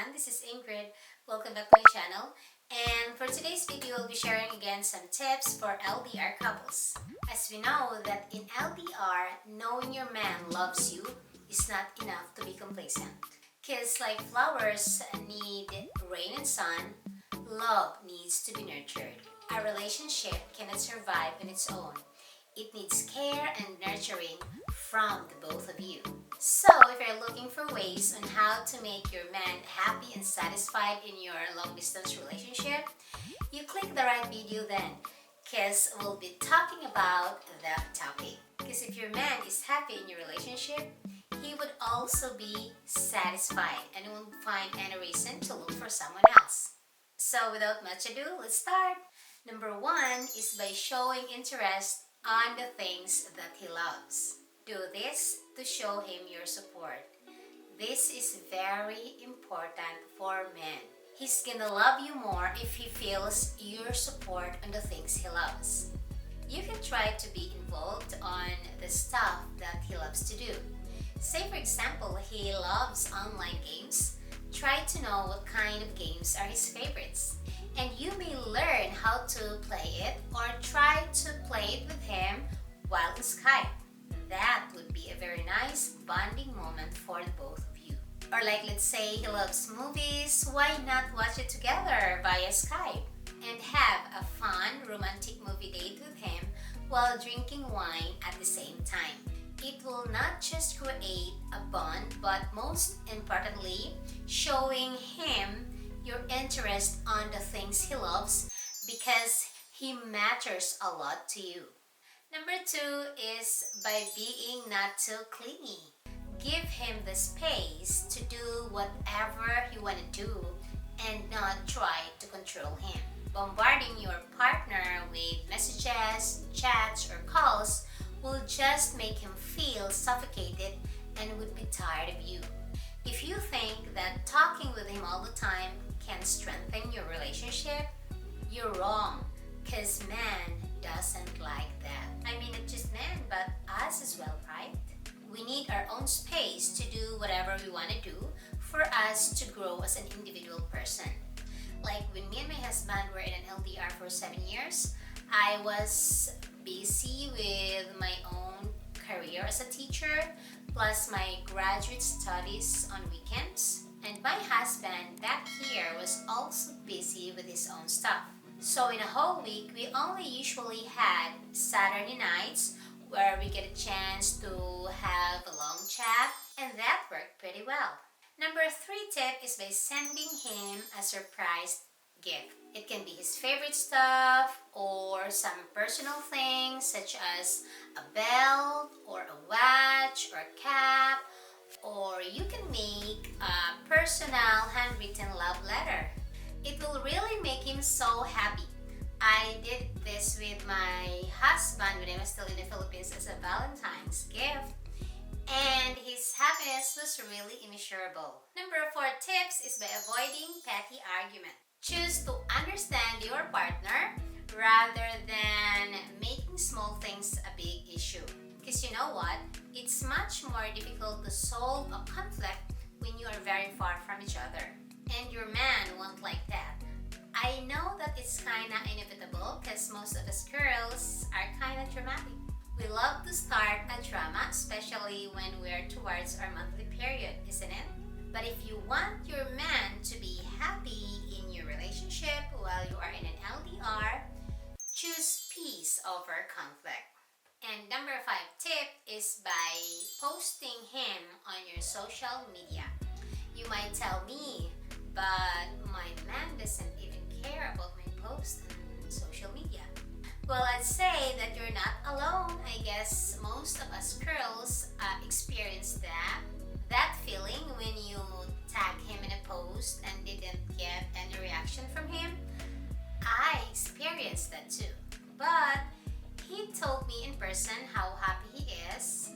everyone, this is Ingrid. Welcome back to my channel. And for today's video, we'll be sharing again some tips for LDR couples. As we know that in LDR, knowing your man loves you is not enough to be complacent. Because like flowers need rain and sun, love needs to be nurtured. A relationship cannot survive on its own. It needs care and nurturing from the both of you. So, if you're looking for ways on how to make your man happy and satisfied in your long distance relationship, you click the right video then, because we'll be talking about that topic. Because if your man is happy in your relationship, he would also be satisfied and won't find any reason to look for someone else. So, without much ado, let's start. Number one is by showing interest on the things that he loves. Do this to show him your support. This is very important for men. He's gonna love you more if he feels your support on the things he loves. You can try to be involved on the stuff that he loves to do. Say for example, he loves online games. Try to know what kind of games are his favorites. And you may learn how to play it or try to play it with him while in Skype. That would be a very nice bonding moment for the both of you. Or like let's say he loves movies, why not watch it together via Skype? And have a fun romantic movie date with him while drinking wine at the same time. It will not just create a bond, but most importantly, showing him your interest on the things he loves because he matters a lot to you. Number two is by being not too clingy. Give him the space to do whatever you want to do and not try to control him. Bombarding your partner with messages, chats, or calls will just make him feel suffocated and would be tired of you. If you think that talking with him all the time can strengthen your relationship, you're wrong, because man doesn't like that. I mean, not just men, but us as well, right? We need our own space to do whatever we want to do for us to grow as an individual person. Like when me and my husband were in an LDR for 7 years, I was busy with my own career as a teacher, plus my graduate studies on weekends. And my husband back here was also busy with his own stuff. So in a whole week, we only usually had Saturday nights where we get a chance to have a long chat, and that worked pretty well. Number three tip is by sending him a surprise gift. It can be his favorite stuff or some personal things such as a belt or a watch or a cap, or you can make a personal handwritten love letter. It will really make him so happy. I did this with my husband when I was still in the Philippines as a Valentine's gift, and his happiness was really immeasurable. Number four tips is by avoiding petty argument. Choose to understand your partner rather than making small things a big issue. Because you know what? It's much more difficult to solve a conflict when you are very far from each other. And your man won't like that. I know that it's kinda inevitable because most of us girls are kinda dramatic. We love to start a drama, especially when we're towards our monthly period, isn't it? But if you want your man to be happy in your relationship while you are in an LDR, choose peace over conflict. And number five tip is by posting him on your social media. You might tell me, but my man doesn't even care about my posts on social media. Well, I'd say that you're not alone. I guess most of us girls experience that feeling when you tag him in a post and didn't get any reaction from him. I experienced that too. But he told me in person how happy he is,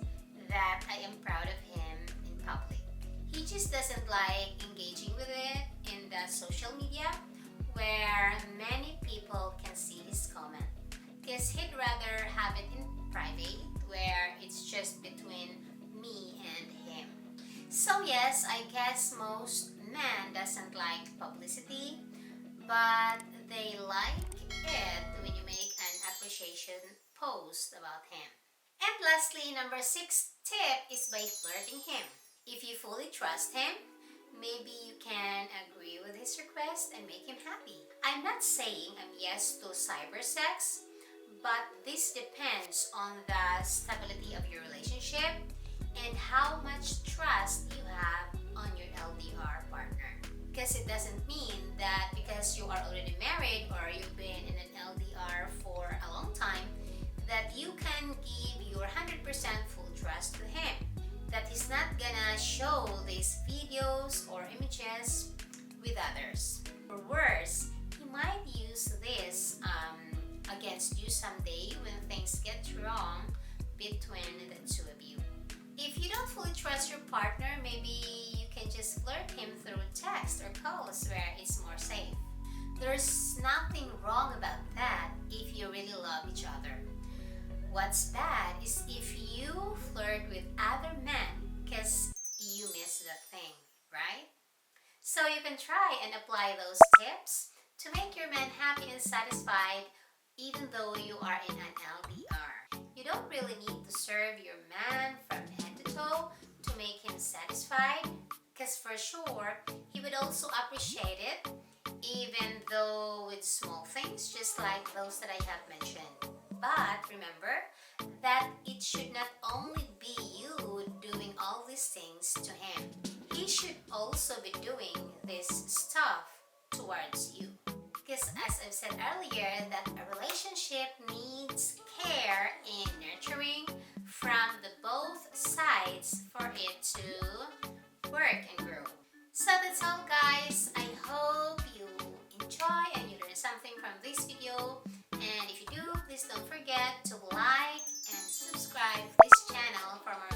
that I am proud of him in public. He just doesn't like engaging with it in the social media where many people can see his comment. Because he'd rather have it in private where it's just between me and him. So yes, I guess most men doesn't like publicity, but they like it when you make an appreciation post about him. And lastly, number 6 tip is by flirting him. If you fully trust him, maybe you can agree with his request and make him happy. I'm not saying I'm yes to cyber sex, but this depends on the stability of your relationship and how much trust you have on your LDR partner. Because it doesn't mean that because you are already married or you've been in an LDR for a long time that you can give your 100% full trust to him. That he's not gonna show these videos or images with others. Or worse, he might use this against you someday when things get wrong between the two of you. If you don't fully trust your partner, maybe you can just flirt him through text or calls where it's more safe. There's nothing wrong about that if you really love each other. What's bad is if you flirt with other men because you miss that thing, right? So you can try and apply those tips to make your man happy and satisfied even though you are in an LDR. You don't really need to serve your man from head to toe to make him satisfied because for sure he would also appreciate it even though with small things just like those that I have mentioned. But remember that it should not only be you doing all these things to him. He should also be doing this stuff towards you. Because as I've said earlier, that a relationship needs care and nurturing from the both sides for it to work and grow. So that's all guys. I hope you enjoy and you learn something from this video. And if you do, please don't forget to like and subscribe this channel for more